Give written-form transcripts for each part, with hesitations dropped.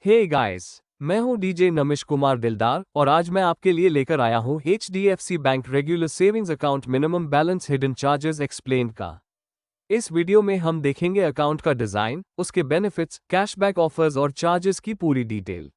Hey guys, मैं हूं DJ Namish Kumar दिलदार और आज मैं आपके लिए लेकर आया हूं HDFC bank regular savings account minimum balance hidden charges explain का। इस वीडियो में हम देखेंगे अकाउंट का डिजाइन, उसके बेनिफिट्स, कैशबैक ऑफर्स और चार्जेस की पूरी डिटेल।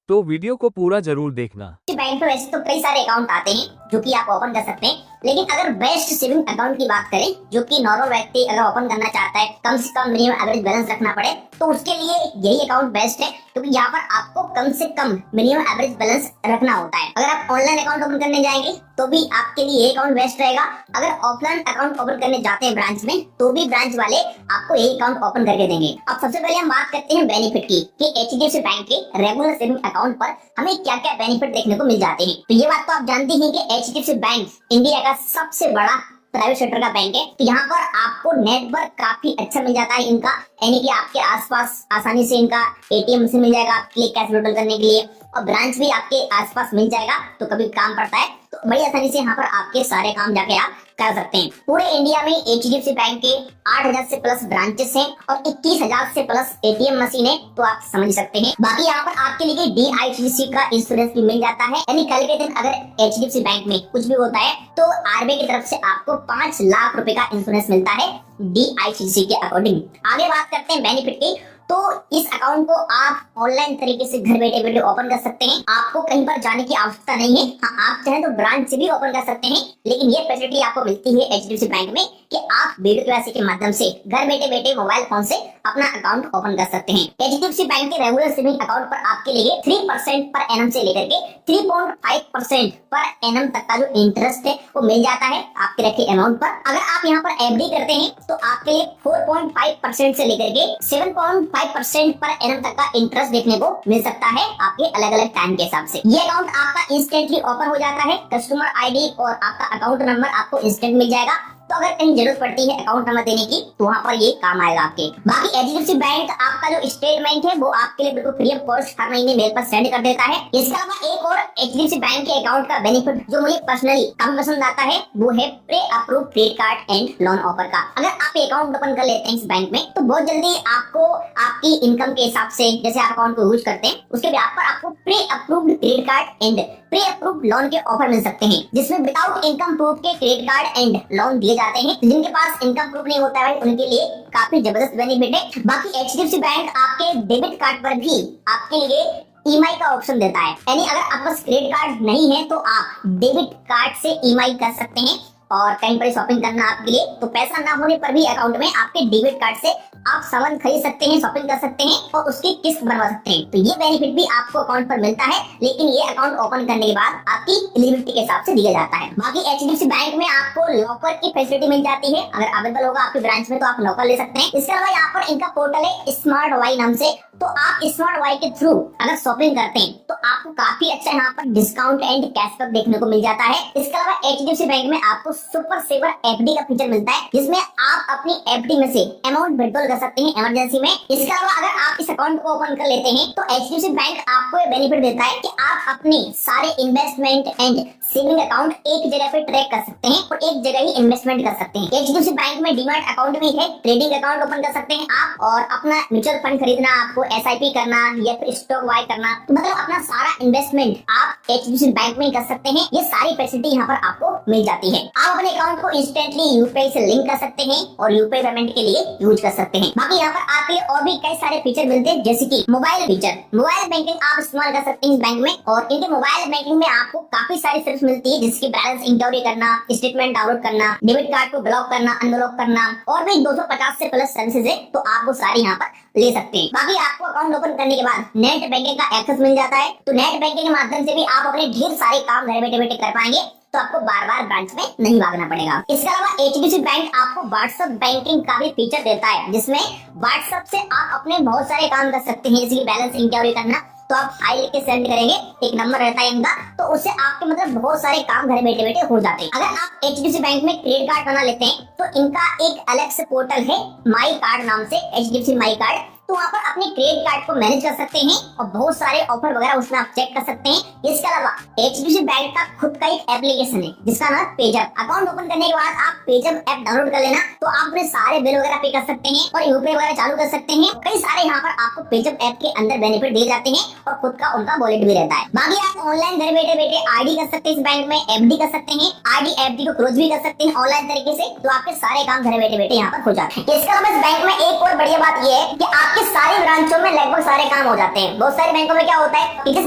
तो वीडियो को पूरा जरूर देखना। बैंक में वैसे तो कई सारे अकाउंट आते हैं जो कि आप ओपन कर सकते हैं, लेकिन अगर बेस्ट सेविंग अकाउंट की बात करें जो कि नॉर्मल व्यक्ति अगर ओपन करना चाहता है, कम से कम मिनिमम एवरेज बैलेंस रखना पड़े, तो उसके लिए यही अकाउंट बेस्ट है, क्योंकि यहाँ पर आपको कम से कम मिनिमम एवरेज बैलेंस रखना होता है। अगर आप ऑनलाइन अकाउंट ओपन करने जाएंगे तो भी आपके लिए ये अकाउंट बेस्ट रहेगा। अगर ऑफलाइन अकाउंट ओपन करने जाते हैं ब्रांच में, तो भी ब्रांच वाले आपको यही अकाउंट ओपन करके देंगे। अब सबसे पहले हम बात करते हैं बेनिफिट की कि HDFC बैंक के रेगुलर सेविंग अकाउंट पर हमें क्या क्या बेनिफिट देखने को मिल जाते हैं। तो ये बात तो आप जानते हैं कि HDFC बैंक इंडिया का सबसे बड़ा प्राइवेट सेक्टर का बैंक है। तो यहाँ पर आपको नेटवर्क काफी अच्छा मिल जाता है इनका, यानी कि आपके आसपास आसानी से इनका ATM मशीन मिल जाएगा आपके लिए कैश विड्रॉल करने के लिए, और ब्रांच भी आपके आसपास मिल जाएगा। तो कभी काम पड़ता है तो बड़ी आसानी से यहाँ पर आपके सारे काम जाके आप कर सकते हैं। पूरे इंडिया में HDFC बैंक के 8,000 से प्लस ब्रांचेस हैं और 21,000 से प्लस ATM मशीन है, तो आप समझ सकते हैं। बाकी यहाँ पर आपके लिए DICGC का इंश्योरेंस भी मिल जाता है, यानी कल के दिन अगर HDFC बैंक में कुछ भी होता है तो RBI की तरफ से आपको 5 लाख रुपए का इंश्योरेंस मिलता है DICGC के अकॉर्डिंग। आगे बात करते हैं बेनिफिट की। तो इस अकाउंट को आप ऑनलाइन तरीके से घर बैठे बैठे ओपन कर सकते हैं, आपको कहीं पर जाने की आवश्यकता नहीं है। हाँ, आप चाहें तो ब्रांच से भी ओपन कर सकते हैं, लेकिन ये फैसिलिटी आपको मिलती है HDFC बैंक में कि आप वीडियो केवाईसी के माध्यम से घर बैठे बैठे मोबाइल फोन से अपना अकाउंट ओपन कर सकते हैं। HDFC बैंक के रेगुलर सेविंग अकाउंट पर आपके लिए 3% पर एनम से लेकर के 3.5% पर एनम तक का जो इंटरेस्ट है वो मिल जाता है आपके रखे अमाउंट पर। अगर आप यहाँ पर FD करते हैं तो आपके लिए 4.5% से लेकर के 7.5% पर एनम तक का इंटरेस्ट देखने को मिल सकता है आपके अलग अलग टाइम के हिसाब से। ये अकाउंट आपका इंस्टेंटली ओपन हो जाता है, कस्टमर ID और आपका अकाउंट नंबर आपको इंस्टेंट मिल जाएगा। तो अगर कहीं जरूरत पड़ती है अकाउंट नंबर देने की तो वहाँ पर ये काम आएगा आपके। बाकी HDFC बैंक आपका जो स्टेटमेंट है वो आपके लिए बिल्कुल फ्री ऑफ कॉस्ट हर महीने मेल पर सेंड कर देता है। इसके अलावा एक और HDFC बैंक के अकाउंट का बेनिफिट जो मुझे पर्सनली काफी पसंद आता है वो है pre approve credit card and loan offer का। अगर आप अकाउंट ओपन कर लेते हैं इस बैंक में तो बहुत जल्दी आपको आपकी इनकम के हिसाब से, जैसे आप अकाउंट को यूज करते हैं उसके ब्याज पर आपको pre approved credit card and pre approved loan के ऑफर मिल सकते हैं, जिसमें विदाउट इनकम प्रूफ के क्रेडिट कार्ड एंड लोन दिए जाते हैं। जिनके पास इनकम प्रूफ नहीं होता है उनके लिए काफी जबरदस्त बेनिफिट है। बाकी HDFC बैंक आपके डेबिट कार्ड पर भी आपके लिए EMI का ऑप्शन देता है, यानी अगर आपके पास क्रेडिट कार्ड नहीं है तो आप डेबिट कार्ड से EMI कर सकते हैं। और कहीं पर शॉपिंग करना आपके लिए तो पैसा ना होने पर भी अकाउंट में आपके डेबिट कार्ड से आप सामान खरीद सकते हैं, शॉपिंग कर सकते हैं और उसकी किस्त बनवा सकते हैं। तो ये बेनिफिट भी आपको अकाउंट पर मिलता है, लेकिन ये अकाउंट ओपन करने के बाद आपकी एलिजिबिलिटी के हिसाब से दिया जाता है। बाकी HDFC बैंक में आपको लॉकर की फैसिलिटी मिल जाती है, अगर अवेलेबल होगा आपकी ब्रांच में तो आप लॉकर ले सकते हैं। इसके अलावा यहाँ पर इनका पोर्टल है स्मार्ट वाई नाम से, तो आप स्मार्ट वाई के थ्रू अगर शॉपिंग करते हैं तो आपको काफी अच्छा यहाँ पर डिस्काउंट एंड कैशबैक देखने को मिल जाता है। इसके अलावा HDFC बैंक में आपको सुपर सेवर FD का फीचर मिलता है, जिसमें आप अपनी FD में से अमाउंट विड्रॉल कर सकते हैं इमरजेंसी में। इसके अलावा अगर आप इस अकाउंट को ओपन कर लेते हैं तो HDFC बैंक आपको ये बेनिफिट देता है कि आप अपने सारे इन्वेस्टमेंट एंड सेविंग अकाउंट एक जगह पे ट्रैक कर सकते हैं और एक जगह ही इन्वेस्टमेंट कर सकते हैं। HDFC बैंक में डीमैट अकाउंट भी है, ट्रेडिंग अकाउंट ओपन कर सकते हैं आप, और अपना म्यूचुअल फंड खरीदना, आपको SIP करना या फिर स्टॉक बाय करना, तो मतलब अपना सारा इन्वेस्टमेंट आप HDFC बैंक में कर सकते हैं। ये सारी फैसिलिटी यहाँ पर आपको मिल जाती है। आप अपने अकाउंट को इंस्टेंटली UPI से लिंक कर सकते हैं और UPI पेमेंट के लिए यूज कर सकते हैं। बाकी यहाँ पर आपके लिए और भी कई सारे फीचर मिलते हैं, जैसे कि मोबाइल फीचर। मोबाइल बैंकिंग आप इस्तेमाल कर सकते हैं इस बैंक में, और इनके मोबाइल बैंकिंग में आपको काफी सारी सर्विस मिलती है, जिसकी बैलेंस इंक्वायरी करना, स्टेटमेंट डाउनलोड करना, डेबिट कार्ड को ब्लॉक करना, अनब्लॉक करना, और भी 250 से प्लस सर्विसेज है, तो आप वो सारी यहाँ पर ले सकते हैं। बाकी आपको अकाउंट ओपन करने के बाद नेट बैंकिंग का एक्सेस मिल जाता है, तो नेट बैंकिंग के माध्यम से भी आप अपने ढेर सारे काम घर बैठे बैठे कर पाएंगे, तो आपको बार बार ब्रांच में नहीं भागना पड़ेगा। इसके अलावा HDFC बैंक आपको WhatsApp बैंकिंग का भी फीचर देता है, जिसमें WhatsApp से आप अपने बहुत सारे काम कर सकते हैं, जैसे कि बैलेंस इंक्वायरी करना, तो आप फाइल के सेंड करेंगे, एक नंबर रहता है इनका, तो उससे आपके मतलब बहुत सारे काम घर बैठे बैठे हो जाते हैं। अगर आप HDFC बैंक में क्रेडिट कार्ड बना लेते हैं तो इनका एक अलग से पोर्टल है माई कार्ड नाम से, HDFC माई कार्ड, तो वहाँ पर अपने क्रेडिट कार्ड को मैनेज कर सकते हैं और बहुत सारे ऑफर वगैरह उसमें आप चेक कर सकते हैं। इसके अलावा एचडीएफसी बैंक का खुद का एक एप्लीकेशन है जिसका नाम पेजअप। अकाउंट ओपन करने के बाद आप पेजअप ऐप डाउनलोड कर लेना, तो आप अपने सारे बिल वगैरह पे कर सकते हैं और यूपीआई वगैरह चालू कर सकते हैं। कई सारे यहाँ पर आपको पेजअप ऐप के अंदर बेनिफिट दिए जाते हैं और खुद का उनका वॉलेट भी रहता है। बाकी आप ऑनलाइन घर बैठे बैठे आरडी कर सकते हैं, इस बैंक में एफडी कर सकते हैं, आरडी एफडी को क्लोज भी कर सकते हैं ऑनलाइन तरीके से, तो आपके सारे काम घर बैठे बैठे यहाँ पर हो जाते हैं। इसके अलावा इस बैंक में एक और बढ़िया बात यह है कि आपके सारी ब्रांचों में लगभग सारे काम हो जाते हैं। बहुत सारे बैंकों में क्या होता है कि जिस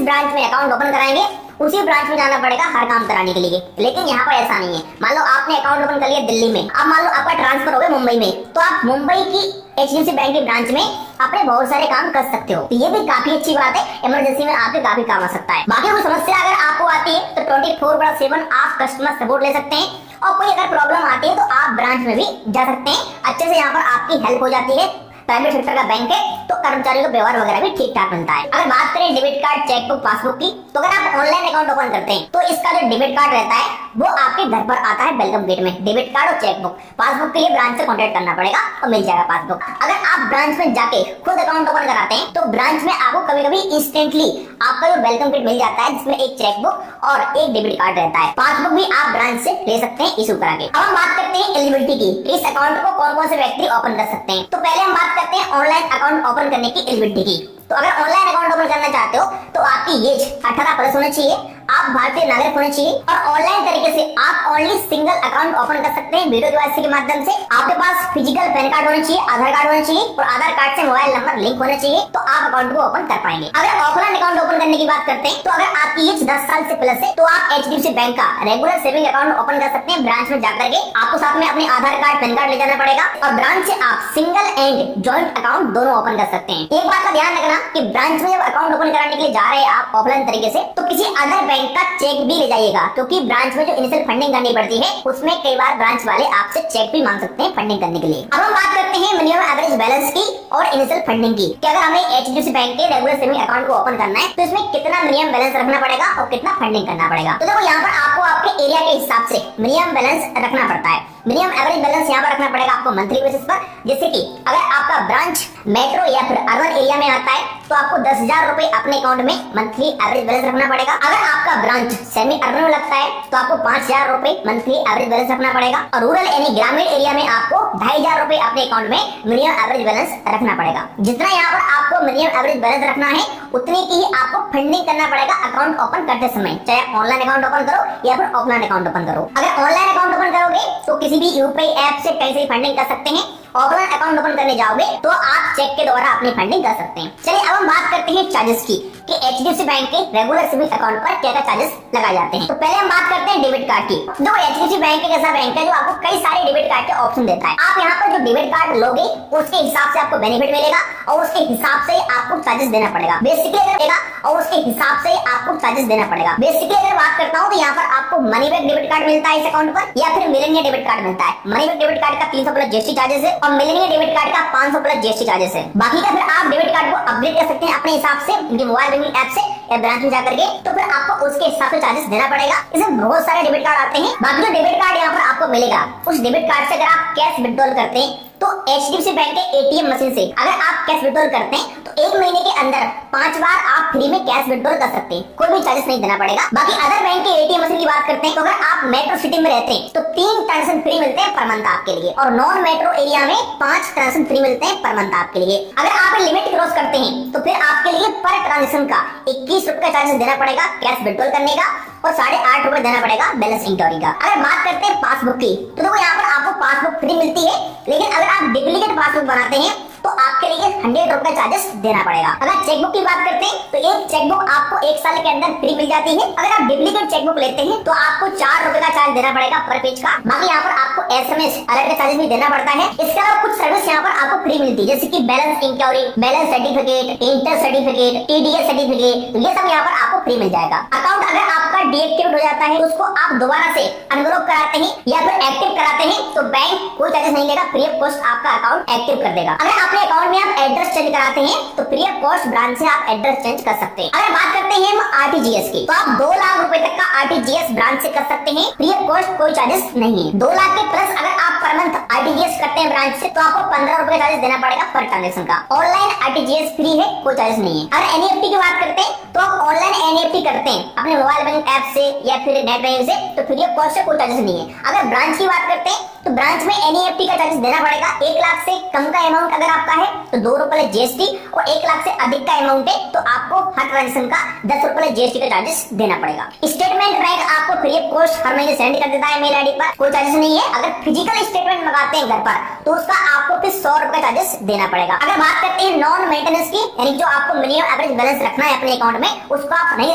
ब्रांच में अकाउंट ओपन कराएंगे उसी ब्रांच में जाना पड़ेगा हर काम कराने के लिए, लेकिन यहाँ पर ऐसा नहीं है। मान लो आपने अकाउंट ओपन कर लिया दिल्ली में, अब मान लो आपका ट्रांसफर हो गया मुंबई में, तो आप मुंबई की एचडीएफसी बैंक की ब्रांच में अपने बहुत सारे काम कर सकते हो। तो ये भी काफी अच्छी बात है, इमरजेंसी में आपके काफी काम आ सकता है। बाकी कोई समस्या अगर आपको आती है तो 24/7 आप कस्टमर सपोर्ट ले सकते हैं और कोई अगर प्रॉब्लम आती है तो आप ब्रांच में भी जा सकते हैं। अच्छे से यहाँ पर आपकी हेल्प हो जाती है। प्राइवेट सेक्टर का बैंक है तो कर्मचारियों का व्यवहार वगैरह भी ठीक ठाक मिलता है। अगर बात करें डेबिट कार्ड, चेकबुक, पासबुक की, तो अगर आप ऑनलाइन अकाउंट ओपन करते हैं तो इसका जो डेबिट कार्ड रहता है वो आपके घर पर आता है वेलकम गेट में। डेबिट कार्ड और चेकबुक, पासबुक के लिए ब्रांच से कॉन्टेक्ट करना पड़ेगा और मिल जाएगा पासबुक। अगर आप ब्रांच में जाके खुद अकाउंट ओपन कराते हैं तो ब्रांच में आपको कभी कभी इंस्टेंटली आपका जो वेलकम किट मिल जाता है जिसमें एक चेकबुक और एक डेबिट कार्ड रहता है। पासबुक भी आप ब्रांच से ले सकते हैं इशू करा के। अब हम बात करते हैं एलिजिबिलिटी की, इस अकाउंट को कौन कौन से व्यक्ति ओपन कर सकते हैं। तो पहले हम बात करते हैं ऑनलाइन अकाउंट ओपन करने की एलिजिबिलिटी की। तो अगर ऑनलाइन अकाउंट ओपन करना चाहते हो तो आपकी एज 18+ होनी चाहिए, आप भारतीय नागरिक होने चाहिए और ऑनलाइन तरीके से आप ओनली सिंगल अकाउंट ओपन कर सकते हैं वीडियो केवाईसी के माध्यम से। आपके पास फिजिकल पैन कार्ड होना चाहिए, आधार कार्ड होना चाहिए और आधार कार्ड से मोबाइल नंबर लिंक होना चाहिए, तो आप अकाउंट को ओपन कर पाएंगे। अगर ऑफलाइन अकाउंट ओपन करने की बात करते हैं तो अगर आपकी एज 10 साल से प्लस है तो आप एचडीएफसी बैंक का रेगुलर सेविंग अकाउंट ओपन कर सकते हैं ब्रांच में जाकर के। आपको साथ में अपने आधार कार्ड, पैन कार्ड ले जाना पड़ेगा और ब्रांच से आप सिंगल एंड जॉइंट अकाउंट दोनों ओपन कर सकते हैं। एक बात का ध्यान रखना कि ब्रांच में जब अकाउंट ओपन कराने के लिए जा रहे हैं आप ऑफलाइन तरीके से, तो किसी अदर बैंक का चेक भी ले जाइएगा, क्योंकि ब्रांच में जो इनिशियल फंडिंग करनी पड़ती है उसमें कई बार ब्रांच वाले आपसे चेक भी मांग सकते हैं फंडिंग करने के लिए। अब हम बात करते हैं मिनिमम एवरेज बैलेंस की और इनिशियल फंडिंग की, कि अगर हमें एचडीएफसी बैंक के रेगुलर सेविंग अकाउंट को ओपन करना है तो इसमें कितना मिनिमम बैलेंस रखना पड़ेगा और कितना फंडिंग करना पड़ेगा। तो देखो यहाँ पर आपको आपके एरिया के हिसाब से मिनिमम बैलेंस रखना पड़ता है। मिनिमम एवरेज बैलेंस यहाँ पर रखना पड़ेगा आपको मंथली बेसिस पर। जैसे कि अगर आपका ब्रांच मेट्रो या फिर अर्बन एरिया में आता है तो आपको 10,000 रुपए अपने अकाउंट में मंथली एवरेज बैलेंस रखना पड़ेगा। अगर आपका ब्रांच सेमी अर्बन में लगता है तो आपको 5,000 रुपए मंथली एवरेज बैलेंस रखना पड़ेगा और रूरल यानी ग्रामीण एरिया में आपको 2,500 रुपए अपने अकाउंट में मिनिमम एवरेज बैलेंस रखना पड़ेगा। जितना यहाँ पर आपको मिनिमम एवरेज बैलेंस रखना है उतनी की ही आपको फंडिंग करना पड़ेगा अकाउंट ओपन करते समय, चाहे ऑनलाइन अकाउंट ओपन करो या फिर ऑफलाइन अकाउंट ओपन करो। अगर ऑनलाइन अकाउंट ओपन करोगे तो किसी भी यूपीआई ऐप से कहीं से फंडिंग कर सकते हैं। ऑफलाइन अकाउंट ओपन करने जाओगे तो आप चेक के द्वारा अपनी फंडिंग कर सकते हैं। चलिए अब हम बात करते हैं चार्जेस की, कि एचडीएफसी बैंक के रेगुलर सेविंग अकाउंट पर क्या क्या चार्जेस लगाए जाते हैं। तो पहले हम बात करते हैं डेबिट कार्ड की। देखो एचडीएफसी बैंक एक ऐसा बैंक है जो आपको कई सारे डेबिट कार्ड के ऑप्शन देता है। आप यहाँ पर जो डेबिट कार्ड लोगे उसके हिसाब से आपको बेनिफिट मिलेगा और उसके हिसाब से आपको चार्जेस देना पड़ेगा। बेसिकली अगर और उसके हिसाब से आपको चार्जेस देना पड़ेगा। बेसिकली अगर बात करता हूँ तो यहाँ पर आपको मनी बैक डेबिट कार्ड मिलता है इस अकाउंट पर, या फिर मिलेनिया डेबिट कार्ड मिलता है। मनी बैक डेबिट कार्ड का 300 प्लस जीएसटी चार्जेस है और मिलेनिया डेबिट कार्ड का 500 प्लस जीएसटी चार्जेस है। बाकी का फिर आप डेबिट कार्ड को अपडेट कर सकते हैं अपने हिसाब से उनके मोबाइल बैंकिंग ऐप से या ब्रांच में जाकर के, तो फिर आपको उसके हिसाब से चार्जेस देना पड़ेगा। इसमें बहुत सारे डेबिट कार्ड आते हैं। बाकी जो डेबिट कार्ड यहाँ पर आपको मिलेगा उस डेबिट कार्ड से अगर आप कैश विड्रॉल करते हैं तो एचडीएफसी बैंक के एटीएम मशीन से अगर आप कैश विड्रॉल करते हैं तो 1 महीने के अंदर 5 बार आप फ्री में कैश विड्रॉल कर सकते हैं, कोई भी चार्जेस नहीं देना पड़ेगा। बाकी अदर बैंक के एटीएम मशीन की बात करते हैं तो अगर आप मेट्रो सिटी में रहते हैं तो 3 ट्रांजैक्शन फ्री मिलते हैं पर मंथ आपके लिए और नॉन मेट्रो एरिया में 5 ट्रांजैक्शन फ्री मिलते हैं पर मंथ आपके लिए। अगर आप लिमिट क्रॉस करते हैं तो फिर आपके लिए पर ट्रांजैक्शन का 21 रुपए का चार्जेस देना पड़ेगा कैश विड्रॉल करने का और 8.5 रुपए देना पड़ेगा बैलेंस इंक्वायरी का। अगर बात करते हैं पासबुक की तो देखो यहाँ पर आपको पासबुक फ्री मिलती है, लेकिन अगर आप डुप्लीकेट पासबुक बनाते हैं तो आपके लिए 100 रुपए चार्जेस देना पड़ेगा। अगर चेकबुक की बात करते हैं तो एक चेकबुक आपको 1 साल के अंदर फ्री मिल जाती है। अगर आप डुप्लीकेट चेकबुक लेते हैं तो आपको 4 रुपए का चार्ज देना पड़ेगा पर पेज का। बाकी यहाँ पर आपको एसएमएस अलर्ट का चार्जेस भी देना पड़ता है। इसके अलावा कुछ सर्विस यहाँ पर आपको फ्री मिलती है, जैसे कि balance inquiry, balance certificate, inter certificate, TDS certificate, ये सब यहाँ पर आपको फ्री मिल जाएगा। अकाउंट अगर आपका डीएक्टिवेट हो जाता है तो उसको आप दोबारा से अनब्लॉक कराते हैं या फिर एक्टिव कराते हैं तो बैंक कोई चार्जेस नहीं लेगा, फ्री ऑफ कॉस्ट आपका अकाउंट एक्टिव कर देगा। अगर आप अपने अकाउंट में आप एड्रेस चेंज कराते हैं तो फ्री ऑफ कॉस्ट ब्रांच से आप एड्रेस चेंज कर सकते हैं। अगर बात करते हैं हम आरटीजीएस की, तो आप 2 लाख रुपए तक का आरटीजीएस ब्रांच से कर सकते हैं, फ्री ऑफ कॉस्ट, कोई चार्जेस नहीं है। 2 लाख के प्लस अगर आप पर मंथ आरटीजीएस करते हैं ब्रांच से, तो आपको 15 रुपए चार्जेस देना पड़ेगा पर ट्रांजेक्शन का। ऑनलाइन आरटीजीएस फ्री है, कोई चार्जेस नहीं है। अगर एनईएफटी की बात करते हैं, तो आप ऑनलाइन एनईएफटी करते हैं अपने मोबाइल बैंक ऐप से या फिर नेट बैंकिंग से, तो फ्री ऑफ कॉस्ट है, कोई चार्जेस नहीं है। अगर ब्रांच की बात करते हैं, तो ब्रांच में एनईएफटी का चार्जेस देना पड़ेगा। 1 लाख से कम का अमाउंट अगर आपका है तो 2 रुपए जीएसटी, और 1 लाख से अधिक का अमाउंट है तो आपको हर ट्रांजेक्शन का 10 रुपए जीएसटी का चार्जेस देना पड़ेगा। स्टेटमेंट बैंक आपको फ्री ऑफ कॉस्ट हर महीने सेंड कर देता है मेल आईडी पर, कोई चार्जेस नहीं है। अगर फिजिकल स्टेटमेंट मंगाते हैं घर पर, तो उसका आपको फिर 100 रुपए का चार्जेस देना पड़ेगा। अगर बात करते हैं नॉन मेंटेनेंस की, यानी जो आपको मिनिमम एवरेज बैलेंस रखना है अपने अकाउंट में, उसको आप नहीं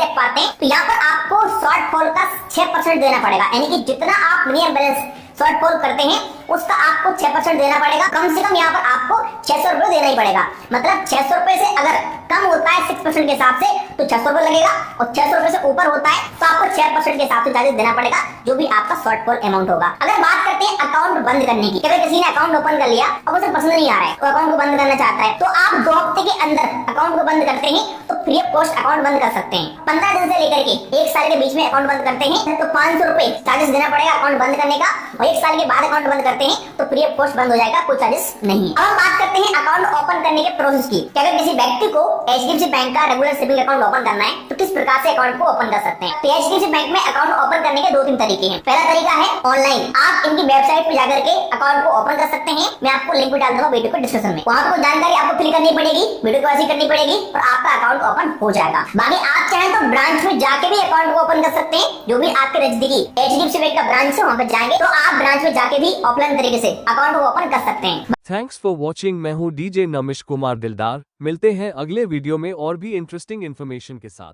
रख पाते हैं, तो यहाँ पर आपको शॉर्टफॉल का 6% देना पड़ेगा। यानी कि जितना आप मिनिमम बैलेंस शॉर्टफॉल करते हैं उसका आपको 6% देना पड़ेगा। कम से कम यहाँ पर आपको 600 रुपए देना ही पड़ेगा। मतलब 600 रुपए से अगर कम होता है 6% के हिसाब से तो 600 रुपए लगेगा, और 600 रुपए से ऊपर होता है तो आपको 6% के हिसाब से चार्जेस देना पड़ेगा, जो भी आपका शॉर्टफॉल अमाउंट होगा। अगर बात करते हैं अकाउंट बंद करने की, अगर किसी ने अकाउंट ओपन कर लिया और उसे पसंद नहीं आ रहा है, तो अकाउंट को बंद करना चाहता है, तो आप 2 हफ्ते के अंदर अकाउंट को बंद करते हैं तो फ्री ऑफ कॉस्ट अकाउंट बंद कर सकते हैं। 15 दिन से लेकर के 1 साल के बीच में अकाउंट बंद करते हैं तो 500 रुपए चार्जेस देना पड़ेगा अकाउंट बंद करने का, और 1 साल के बाद अकाउंट बंद करते हैं तो फ्री ऑफ कॉस्ट बंद हो जाएगा, कोई चार्जेस नहीं। अब हम बात करते हैं अकाउंट ओपन करने के प्रोसेस की। अगर किसी व्यक्ति को एचडीएफसी बैंक का रेगुलर सेविंग अकाउंट ओपन करना है तो किस प्रकार से अकाउंट को ओपन कर सकते हैं। तो एचडीएफसी बैंक में अकाउंट ओपन करने के 2-3 तरीके हैं। पहला तरीका है ऑनलाइन, आप इनकी वेबसाइट पे जाकर के अकाउंट को ओपन कर सकते हैं। मैं आपको लिंक भी डाल दूंगा वीडियो के डिस्क्रिप्शन में, वहां पर जानकारी आपको फिल करनी पड़ेगी, वीडियो को ऐसे करनी पड़ेगी और आपका अकाउंट ओपन हो जाएगा। बाकी आप चाहें तो ब्रांच में जाके भी अकाउंट को ओपन कर सकते हैं, जो भी आपके नजदीकी एचडीएफसी बैंक का ब्रांच है वहां पर जाएंगे तो आप ब्रांच में जाके भी ऑफलाइन तरीके से अकाउंट को ओपन कर सकते हैं। Thanks for watching. मैं हूँ डीजे नमिश कुमार दिलदार। मिलते हैं अगले वीडियो में और भी इंटरेस्टिंग इन्फॉर्मेशन के साथ।